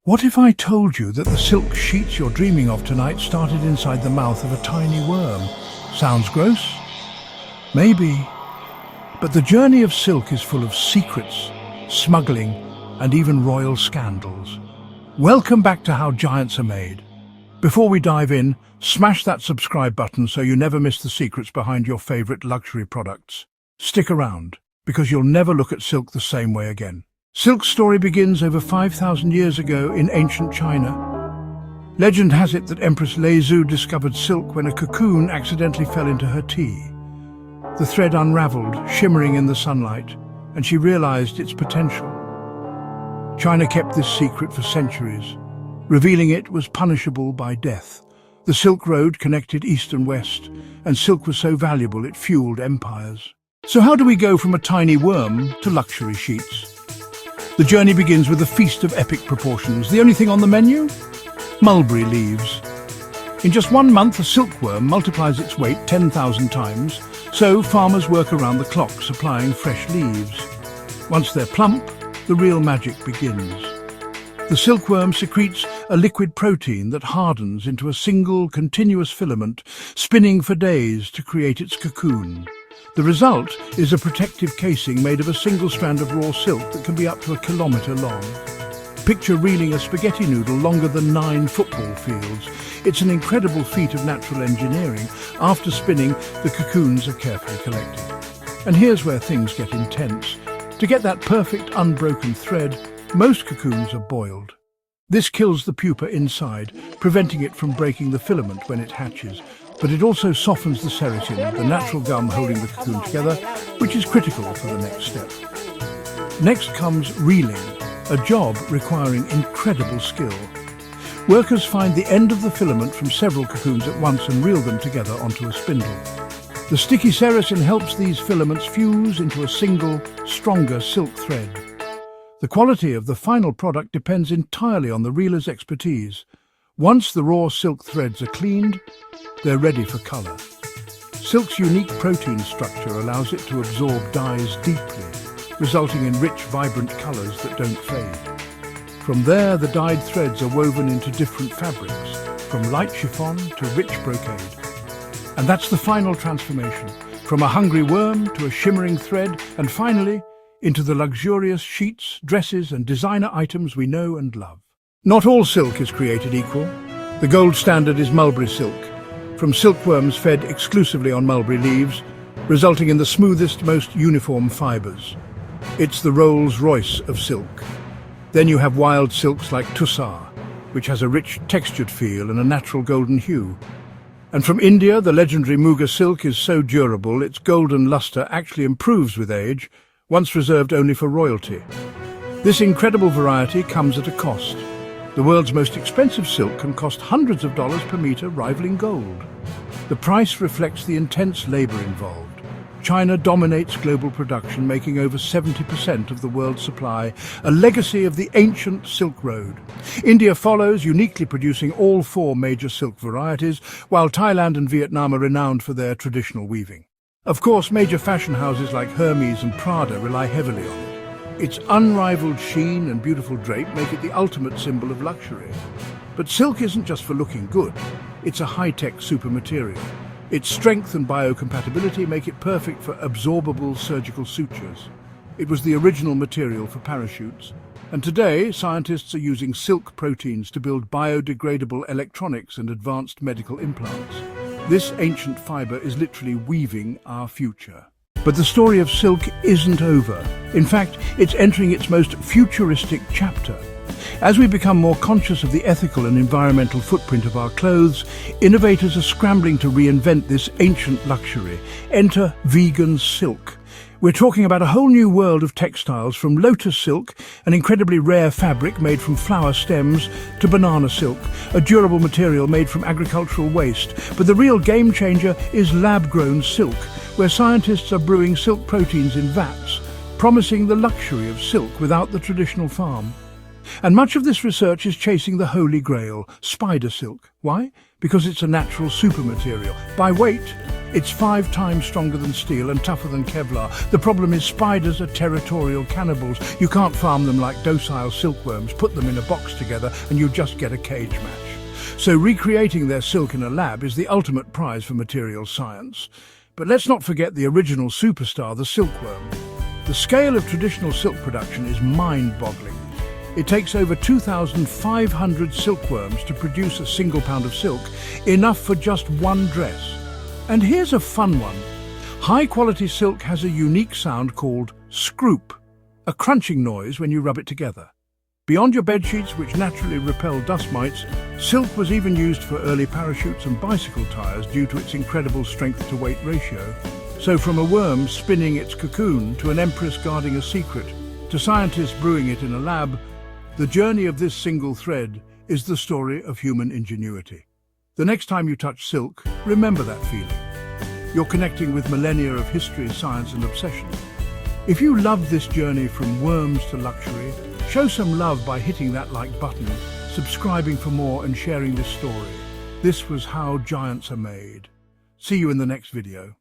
What if I told you that the silk sheets you're dreaming of tonight started inside the mouth of a tiny worm? Sounds gross? Maybe. But the journey of silk is full of secrets, smuggling, and even royal scandals. Welcome back to How Giants Are Made. Before we dive in, smash that subscribe button so you never miss the secrets behind your favorite luxury products. Stick around, because you'll never look at silk the same way again. Silk's story begins over 5,000 years ago in ancient China. Legend has it that Empress Lei discovered silk when a cocoon accidentally fell into her tea. The thread unraveled, shimmering in the sunlight, and she realized its potential. China kept this secret for centuries. Revealing it was punishable by death. The Silk Road connected east and west, and silk was so valuable it fueled empires. So how do we go from a tiny worm to luxury sheets? The journey begins with a feast of epic proportions. The only thing on the menu? Mulberry leaves. In just 1 month, a silkworm multiplies its weight 10,000 times, so farmers work around the clock supplying fresh leaves. Once they're plump, the real magic begins. The silkworm secretes a liquid protein that hardens into a single, continuous filament, spinning for days to create its cocoon. The result is a protective casing made of a single strand of raw silk that can be up to 1 kilometre long. Picture reeling a spaghetti noodle longer than 9 football fields. It's an incredible feat of natural engineering. After spinning, the cocoons are carefully collected. And here's where things get intense. To get that perfect unbroken thread, most cocoons are boiled. This kills the pupa inside, preventing it from breaking the filament when it hatches. But it also softens the keratin, the natural gum holding the cocoon together, which is critical for the next step. Next comes reeling, a job requiring incredible skill. Workers find the end of the filament from several cocoons at once and reel them together onto a spindle. The sticky keratin helps these filaments fuse into a single, stronger silk thread. The quality of the final product depends entirely on the reeler's expertise. Once the raw silk threads are cleaned, they're ready for colour. Silk's unique protein structure allows it to absorb dyes deeply, resulting in rich, vibrant colours that don't fade. From there, the dyed threads are woven into different fabrics, from light chiffon to rich brocade. And that's the final transformation, from a hungry worm to a shimmering thread, and finally, into the luxurious sheets, dresses and designer items we know and love. Not all silk is created equal. The gold standard is mulberry silk, from silkworms fed exclusively on mulberry leaves, resulting in the smoothest, most uniform fibres. It's the Rolls-Royce of silk. Then you have wild silks like tussar, which has a rich, textured feel and a natural golden hue. And from India, the legendary Muga silk is so durable its golden lustre actually improves with age, once reserved only for royalty. This incredible variety comes at a cost. The world's most expensive silk can cost hundreds of dollars per metre, rivaling gold. The price reflects the intense labour involved. China dominates global production, making over 70% of the world's supply, a legacy of the ancient Silk Road. India follows, uniquely producing all 4 major silk varieties, while Thailand and Vietnam are renowned for their traditional weaving. Of course, major fashion houses like Hermes and Prada rely heavily on it. Its unrivaled sheen and beautiful drape make it the ultimate symbol of luxury. But silk isn't just for looking good, it's a high-tech super material. Its strength and biocompatibility make it perfect for absorbable surgical sutures. It was the original material for parachutes, and today scientists are using silk proteins to build biodegradable electronics and advanced medical implants. This ancient fibre is literally weaving our future. But the story of silk isn't over. In fact, it's entering its most futuristic chapter. As we become more conscious of the ethical and environmental footprint of our clothes, innovators are scrambling to reinvent this ancient luxury. Enter vegan silk. We're talking about a whole new world of textiles, from lotus silk, an incredibly rare fabric made from flower stems, to banana silk, a durable material made from agricultural waste. But the real game changer is lab-grown silk, where scientists are brewing silk proteins in vats, promising the luxury of silk without the traditional farm. And much of this research is chasing the holy grail, spider silk. Why? Because it's a natural supermaterial. By weight, It's 5 times stronger than steel and tougher than Kevlar. The problem is spiders are territorial cannibals. You can't farm them like docile silkworms, put them in a box together and you just get a cage match. So recreating their silk in a lab is the ultimate prize for materials science. But let's not forget the original superstar, the silkworm. The scale of traditional silk production is mind-boggling. It takes over 2,500 silkworms to produce a single pound of silk, enough for just one dress. And here's a fun one. High-quality silk has a unique sound called scroop, a crunching noise when you rub it together. Beyond your bedsheets, which naturally repel dust mites, silk was even used for early parachutes and bicycle tires due to its incredible strength-to-weight ratio. So from a worm spinning its cocoon to an empress guarding a secret, to scientists brewing it in a lab, the journey of this single thread is the story of human ingenuity. The next time you touch silk, remember that feeling. You're connecting with millennia of history, science and obsession. If you loved this journey from worms to luxury, show some love by hitting that like button, subscribing for more and sharing this story. This was how giants are made. See you in the next video.